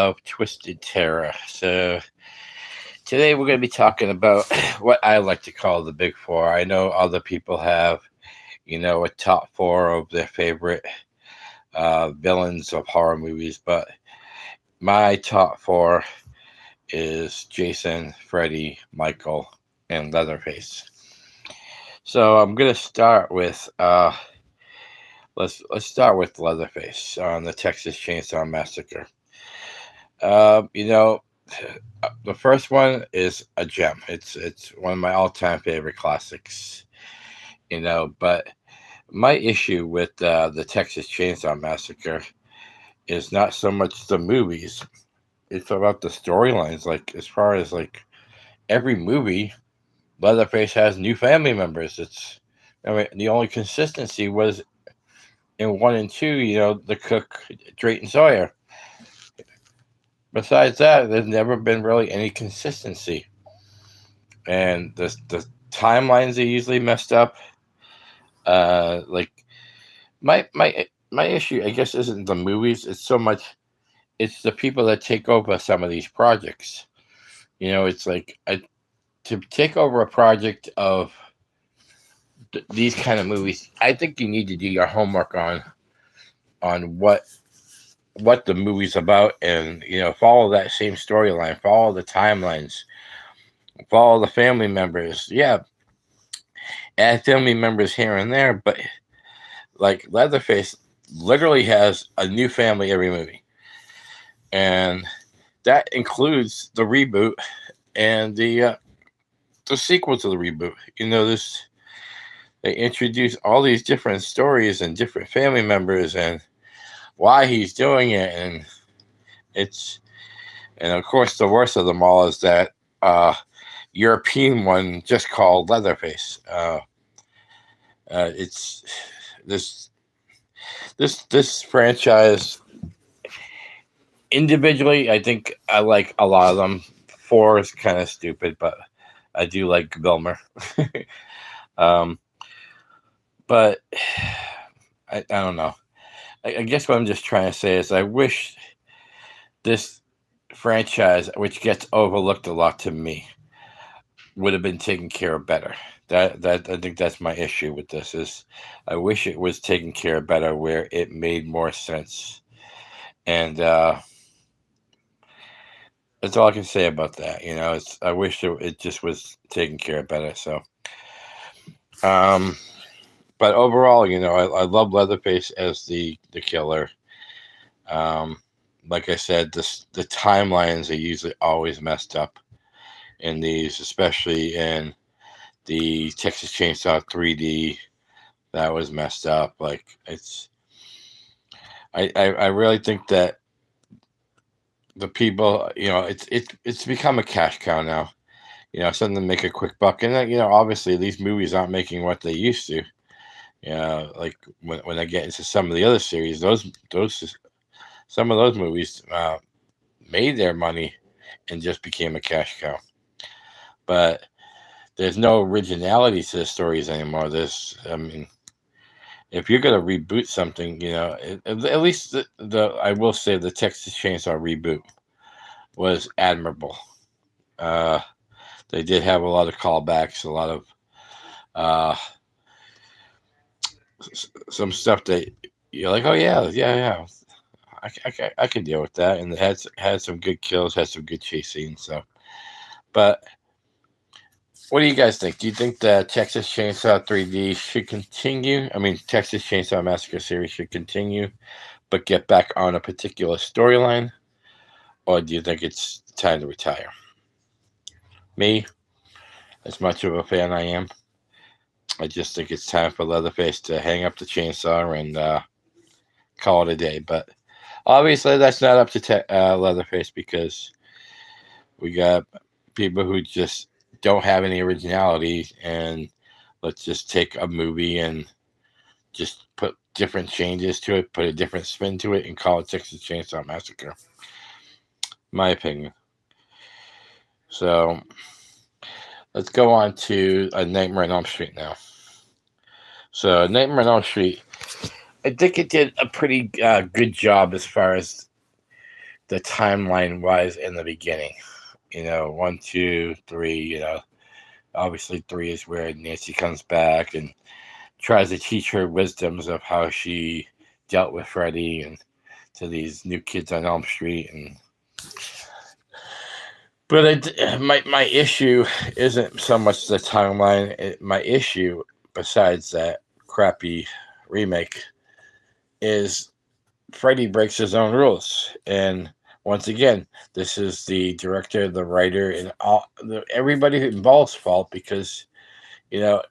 of Twisted Terror. So, today we're going to be talking about what I like to call the Big Four. I know other people have, a top four of their favorite villains of horror movies, but my top four is Jason, Freddy, Michael, and Leatherface. So, I'm going to start with. Let's start with Leatherface on the Texas Chainsaw Massacre. Um, you know, the first one is a gem. It's one of my all time favorite classics. But my issue with the Texas Chainsaw Massacre is not so much the movies; it's about the storylines. Like as far as like every movie, Leatherface has new family members. I mean, the only consistency was in one and two. The cook Drayton Sawyer. Besides that, there's never been really any consistency, and the timelines are usually messed up. Like my issue, I guess, isn't the movies. It's so much it's the people that take over some of these projects. It's like to take over a project of these kind of movies. I think you need to do your homework on what the movie's about, and follow that same storyline, follow the timelines, follow the family members. Yeah, add family members here and there, but like Leatherface literally has a new family every movie, and that includes the reboot and the sequel to the reboot. This they introduce all these different stories and different family members and why he's doing it, and it's and of course the worst of them all is that European one just called Leatherface. It's this this franchise individually. I think I like a lot of them. Four is kind of stupid, but I do like Vilmer. um, but I don't know. I guess what I'm just trying to say is I wish this franchise, which gets overlooked a lot to me, would have been taken care of better. That I think that's my issue with this is I wish it was taken care of better where it made more sense. And that's all I can say about that. I wish it just was taken care of better. So, um, but overall, I love Leatherface as the killer. Um, like I said, the timelines are usually always messed up in these, especially in the Texas Chainsaw 3D. That was messed up. Like I really think that the people, it's become a cash cow now. Something to make a quick buck, and obviously these movies aren't making what they used to. Like when I get into some of the other series, those some of those movies made their money and just became a cash cow. But there's no originality to the stories anymore. I mean, if you're gonna reboot something, at least the I will say the Texas Chainsaw reboot was admirable. Uh, they did have a lot of callbacks, a lot of uh, some stuff that you're like, oh yeah, yeah, yeah. I can deal with that, and it had some good kills, had some good chase scenes. So, but what do you guys think? Do you think the Texas Chainsaw 3D should continue? I mean, Texas Chainsaw Massacre series should continue, but get back on a particular storyline, or do you think it's time to retire? Me, as much of a fan I am, I just think it's time for Leatherface to hang up the chainsaw and call it a day. But obviously, that's not up to Leatherface because we got people who just don't have any originality, and let's just take a movie and just put different changes to it, put a different spin to it, and call it Texas Chainsaw Massacre. My opinion. So let's go on to A Nightmare on Elm Street now. So Nightmare on Elm Street, I think it did a pretty good job as far as the timeline was in the beginning. 1, 2, 3. Obviously 3 is where Nancy comes back and tries to teach her wisdoms of how she dealt with Freddy and to these new kids on Elm Street. But my issue isn't so much the timeline. My issue, besides that crappy remake, is Freddy breaks his own rules. And once again, this is the director, the writer, and everybody involved's fault, because you know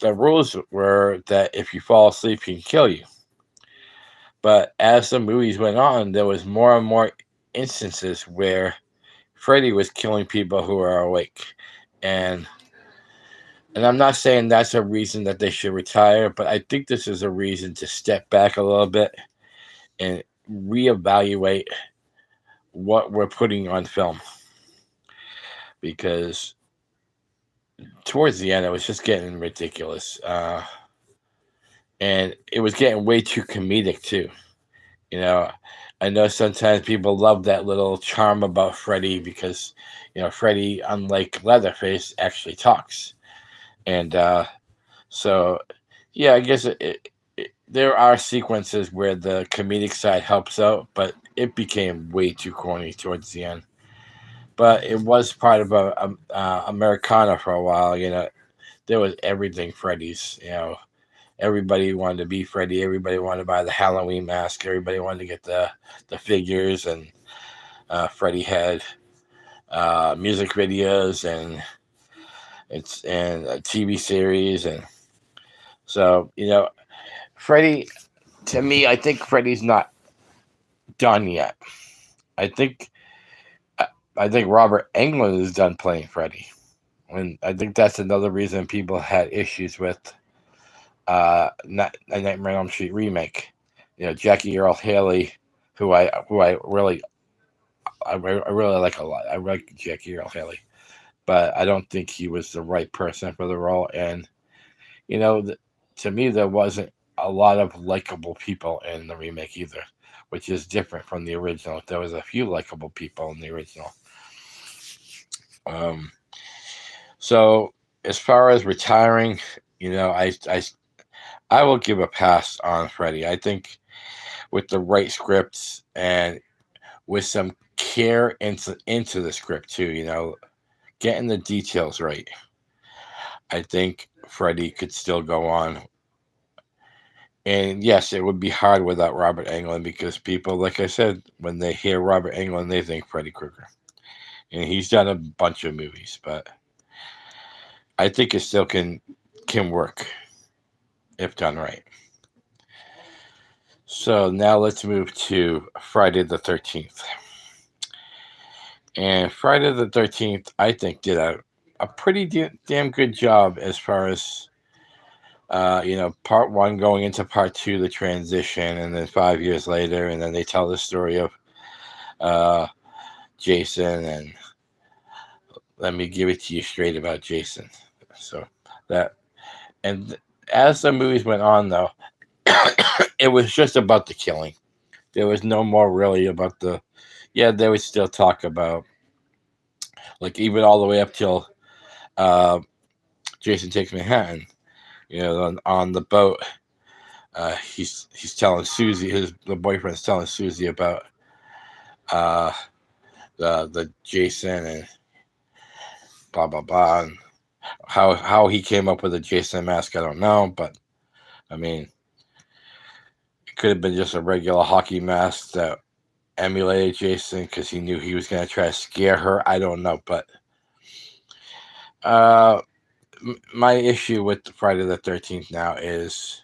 the rules were that if you fall asleep, he can kill you. But as the movies went on, there was more and more instances where Freddy was killing people who are awake, and I'm not saying that's a reason that they should retire, but I think this is a reason to step back a little bit and reevaluate what we're putting on film, because towards the end it was just getting ridiculous, and it was getting way too comedic too. You know, I know sometimes people love that little charm about Freddy because Freddy, unlike Leatherface, actually talks, and so yeah, I guess there are sequences where the comedic side helps out, but it became way too corny towards the end. But it was part of Americana for a while. There was everything Freddy's. Everybody wanted to be Freddy. Everybody wanted to buy the Halloween mask. Everybody wanted to get the figures, and Freddy had music videos and a TV series, and so Freddy. To me, I think Freddy's not done yet. I think I think Robert Englund is done playing Freddy, and I think that's another reason people had issues with not a Nightmare on Elm Street remake. Jackie Earl Haley, who I really like a lot. I like Jackie Earl Haley, but I don't think he was the right person for the role. And to me, there wasn't a lot of likable people in the remake either, which is different from the original. There was a few likable people in the original. So as far as retiring, I will give a pass on Freddy. I think with the right scripts and with some care into the script too, getting the details right, I think Freddy could still go on. And yes, it would be hard without Robert Englund, because people, like I said, when they hear Robert Englund, they think Freddy Krueger. And he's done a bunch of movies, but I think it still can work if done right. So now let's move to Friday the 13th. And Friday the 13th, I think, did a pretty damn good job as far as, part one going into part two, the transition, and then 5 years later, and then they tell the story of Jason, and let me give it to you straight about Jason. So as the movies went on, though, it was just about the killing. There was no more really about they would still talk about, like, even all the way up till Jason Takes Manhattan, on the boat, he's telling Susie, the boyfriend's telling Susie about the Jason and blah blah blah, and how he came up with the Jason mask, I don't know, but I mean, it could have been just a regular hockey mask that emulated Jason because he knew he was going to try to scare her. I don't know, but my issue with Friday the 13th now is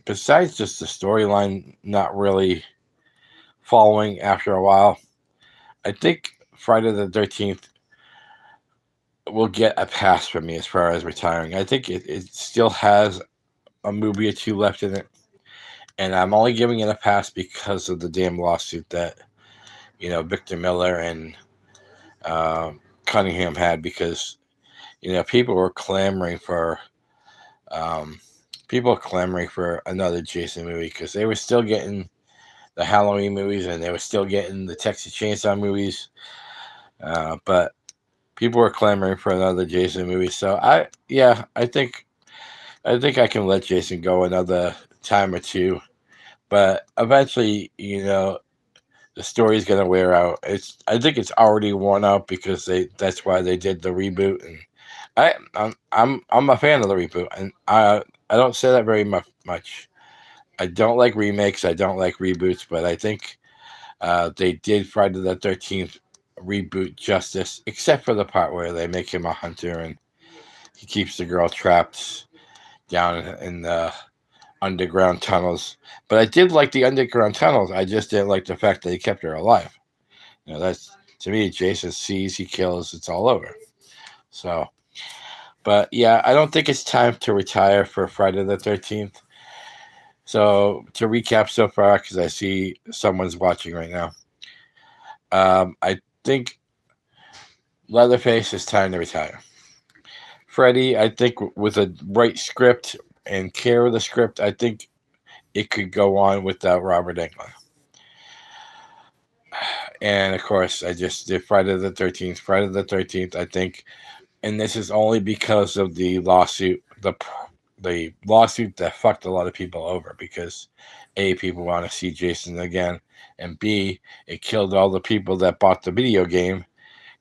besides just the storyline not really following after a while, I think Friday the 13th will get a pass from me as far as retiring. I think it still has a movie or two left in it, and I'm only giving it a pass because of the damn lawsuit that Victor Miller and Cunningham had, because people were clamoring for another Jason movie, because they were still getting the Halloween movies, and they were still getting the Texas Chainsaw movies. But people were clamoring for another Jason movie. So I think I can let Jason go another time or two. But eventually, the story's gonna wear out. I think it's already worn out because that's why they did the reboot, and I'm a fan of the reboot, and I don't say that very much. I don't like remakes. I don't like reboots, but I think they did Friday the 13th reboot justice, except for the part where they make him a hunter and he keeps the girl trapped down in the underground tunnels. But I did like the underground tunnels. I just didn't like the fact that he kept her alive. That's, to me, Jason sees, he kills, it's all over. So, but yeah, I don't think it's time to retire for Friday the 13th. So to recap so far, because I see someone's watching right now, I think Leatherface is time to retire. Freddy, I think with a right script and care of the script, I think it could go on without Robert Englund. And of course, I just did Friday the 13th. Friday the 13th, I think, and this is only because of the lawsuit, the lawsuit that fucked a lot of people over, because A, people want to see Jason again, and B, it killed all the people that bought the video game,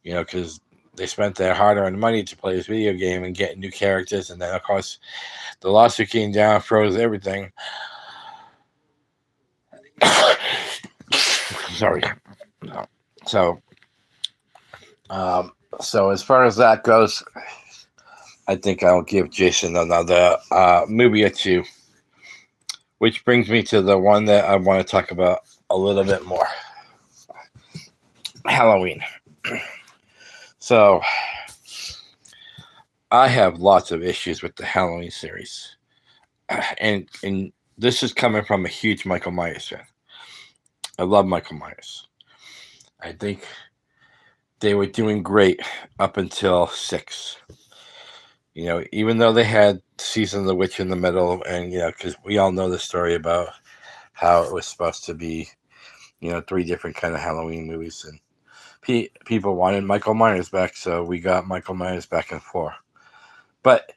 because they spent their hard-earned money to play this video game and get new characters, and then of course the lawsuit came down, froze everything. Sorry. So as far as that goes, I think I'll give Jason another movie or two, which brings me to the one that I want to talk about a little bit more. Halloween. So I have lots of issues with the Halloween series, and this is coming from a huge Michael Myers fan. I love Michael Myers. I think they were doing great up until 6. Even though they had Season of the Witch in the middle, and because we all know the story about how it was supposed to be, 3 different kind of Halloween movies, and people wanted Michael Myers back, so we got Michael Myers back in 4. But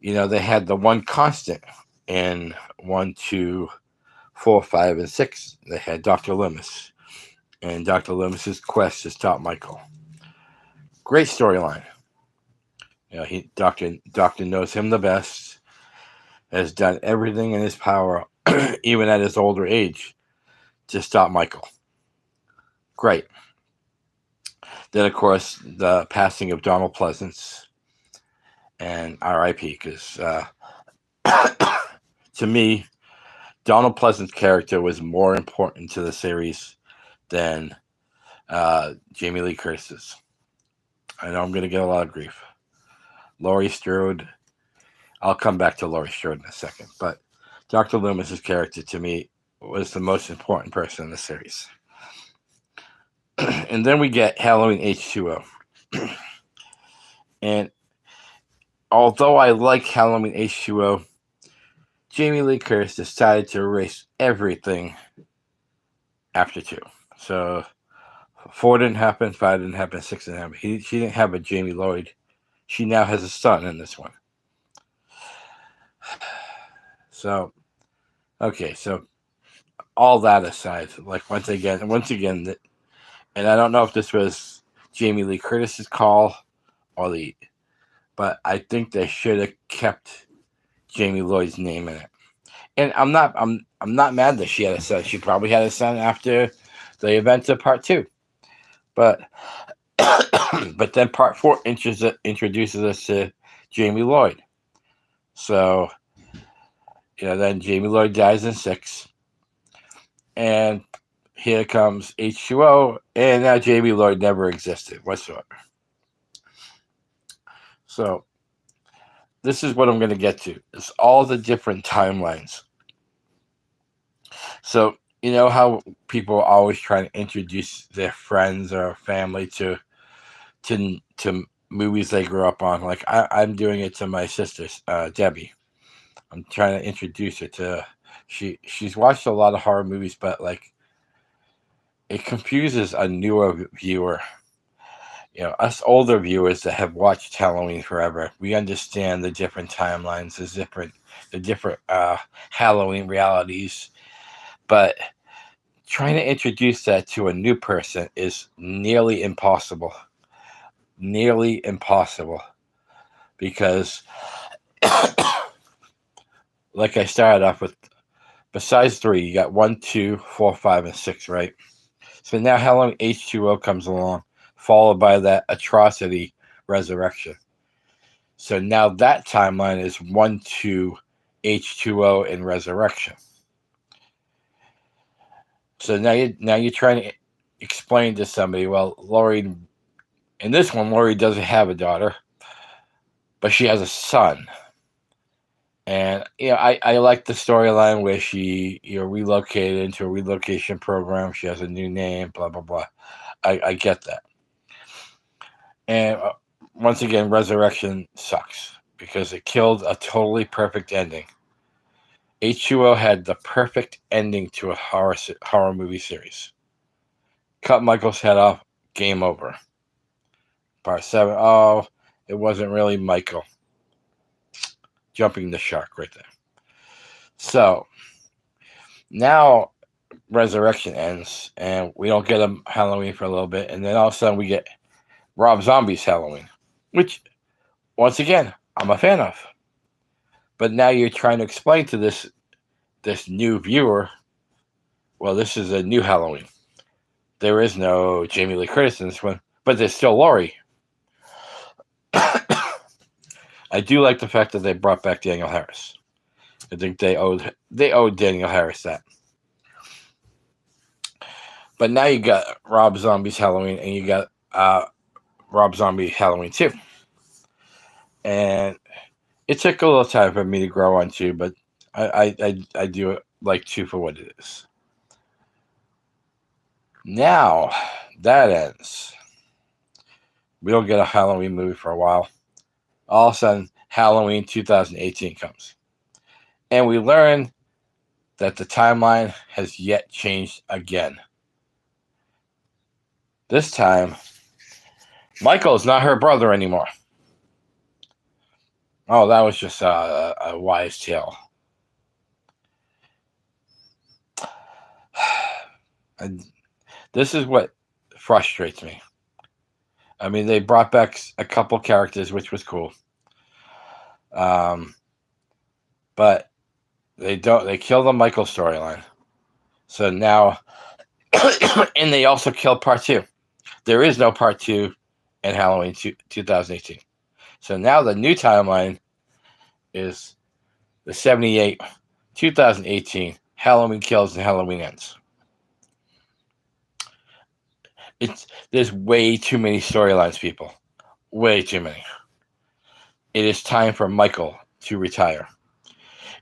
they had the one constant in 1, 2, 4, 5, and 6. They had Dr. Loomis, and Dr. Loomis's quest to stop Michael. Great storyline. Doctor knows him the best, has done everything in his power, even at his older age, to stop Michael. Great. Then, of course, the passing of Donald Pleasance, and R.I.P. Because to me, Donald Pleasance's character was more important to the series than Jamie Lee Curtis's. I know I'm going to get a lot of grief. Laurie Strode, I'll come back to Laurie Strode in a second, but Dr. Loomis's character to me was the most important person in the series. And then we get Halloween H2O. And although I like Halloween H2O, Jamie Lee Curtis decided to erase everything after 2. So 4 didn't happen, 5 didn't happen, 6 didn't happen. She didn't have a Jamie Lloyd. She now has a son in this one. So, okay, so all that aside, like once again, and I don't know if this was Jamie Lee Curtis's call or but I think they should have kept Jamie Lloyd's name in it. And I'm not mad that she had a son. She probably had a son after the events of part 2, but but then part 4 introduces us to Jamie Lloyd. So then Jamie Lloyd dies in 6, and here comes H2O, and now Jamie Lloyd never existed whatsoever. So this is what I'm going to get to. It's all the different timelines. So how people are always trying to introduce their friends or family to movies they grew up on. Like I'm doing it to my sister, Debbie. I'm trying to introduce her to. She's watched a lot of horror movies, but like it confuses a newer viewer. Us older viewers that have watched Halloween forever, we understand the different timelines, the different Halloween realities. But trying to introduce that to a new person is nearly impossible. Nearly impossible. Because, like I started off with, besides 3, you got 1, 2, 4, 5, and 6, right? So now Halloween H2O comes along, followed by that atrocity resurrection. So now that timeline is 1, 2, H2O, and resurrection. So now you're trying to explain to somebody, well, Laurie, in this one, Laurie doesn't have a daughter, but she has a son. And I like the storyline where she relocated into a relocation program. She has a new name, blah blah blah. I get that. And once again, Resurrection sucks because it killed a totally perfect ending. H2O had the perfect ending to a horror movie series. Cut Michael's head off, game over. Part 7, oh, it wasn't really Michael. Jumping the shark right there. So, now Resurrection ends, and we don't get a Halloween for a little bit, and then all of a sudden we get Rob Zombie's Halloween, which, once again, I'm a fan of. But now you're trying to explain to this new viewer, well, this is a new Halloween. There is no Jamie Lee Curtis in this one, but there's still Laurie. I do like the fact that they brought back Daniel Harris. I think they owed Daniel Harris that. But now you got Rob Zombie's Halloween, and you got Rob Zombie Halloween 2. And it took a little time for me to grow on 2, but I do like 2 for what it is. Now that ends. We don't get a Halloween movie for a while. All of a sudden, Halloween 2018 comes. And we learn that the timeline has yet changed again. This time, Michael is not her brother anymore. Oh, that was just a wise tale. And this is what frustrates me. I mean, they brought back a couple characters, which was cool. But they kill the Michael storyline. So now, and they also killed part 2. There is no part 2 in Halloween 2018. So now the new timeline is the 78, 2018, Halloween kills and Halloween ends. There's way too many storylines, people. Way too many. It is time for Michael to retire.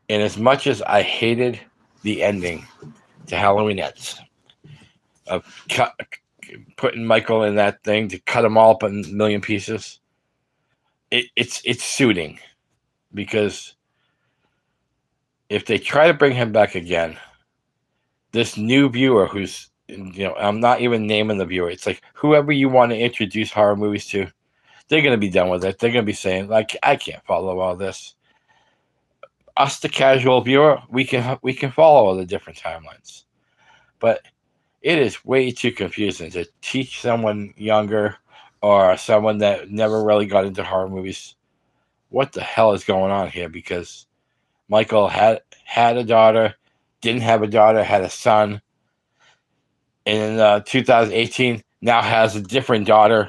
And as much as I hated the ending to Halloween Ends, of putting Michael in that thing to cut them all up in a million pieces, it's suiting. Because if they try to bring him back again, this new viewer who's, I'm not even naming the viewer. It's like whoever you want to introduce horror movies to, they're going to be done with it. They're going to be saying, like, I can't follow all this. Us, the casual viewer, we can follow all the different timelines. But it is way too confusing to teach someone younger or someone that never really got into horror movies what the hell is going on here, because Michael had a daughter, didn't have a daughter, had a son. In 2018, now has a different daughter,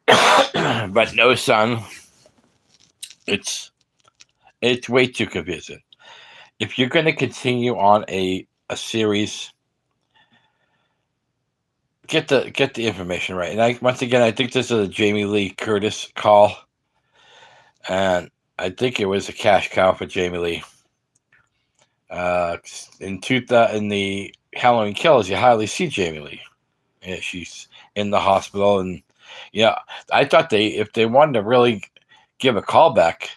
but no son. It's way too confusing. If you're going to continue on a series, get the information right. And once again, I think this is a Jamie Lee Curtis call, and I think it was a cash cow for Jamie Lee. In the Halloween Kills, you hardly see Jamie Lee. Yeah, she's in the hospital, and I thought if they wanted to really give a callback,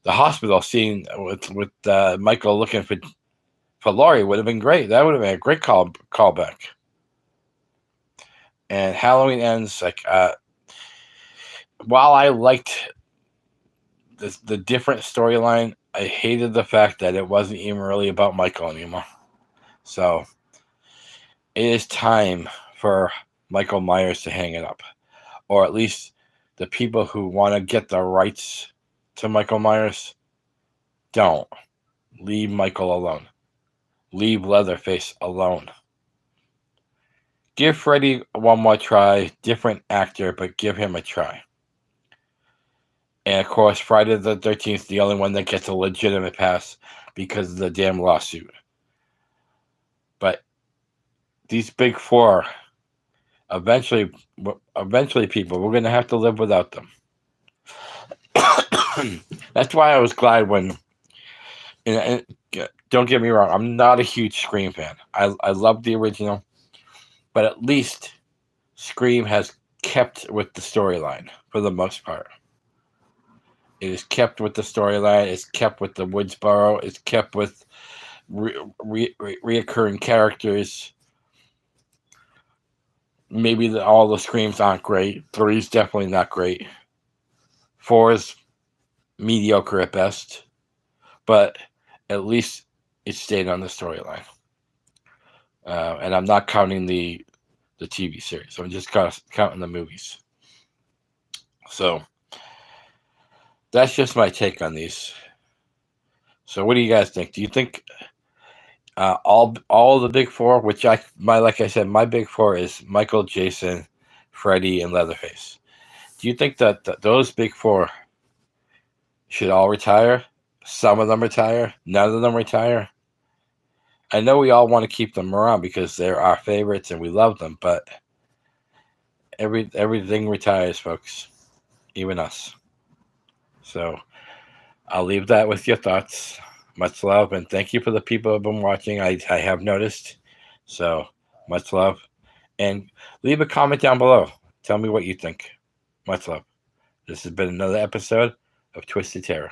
the hospital scene with Michael looking for for Laurie would have been great. That would have been a great callback. And Halloween Ends, like, while I liked the different storyline, I hated the fact that it wasn't even really about Michael anymore. So it is time for Michael Myers to hang it up, or at least the people who want to get the rights to Michael Myers, don't. Leave Michael alone. Leave Leatherface alone. Give Freddy one more try. Different actor, but give him a try. And of course, Friday the 13th, the only one that gets a legitimate pass because of the damn lawsuit. But these big four, eventually, people, we're going to have to live without them. That's why I was glad when, and don't get me wrong, I'm not a huge Scream fan. I love the original, but at least Scream has kept with the storyline for the most part. It is kept with the storyline. It's kept with the Woodsboro. It's kept with reoccurring characters. Maybe all the Screams aren't great. 3's definitely not great. 4's mediocre at best. But at least it stayed on the storyline. And I'm not counting the TV series. I'm just counting the movies. So that's just my take on these. So what do you guys think? Do you think all the big four, which like I said, my big four is Michael, Jason, Freddy, and Leatherface. Do you think that those big four should all retire? Some of them retire? None of them retire? I know we all want to keep them around because they're our favorites and we love them, but everything retires, folks. Even us. So I'll leave that with your thoughts. Much love, and thank you for the people who have been watching. I have noticed. So much love. And leave a comment down below. Tell me what you think. Much love. This has been another episode of Twisted Terror.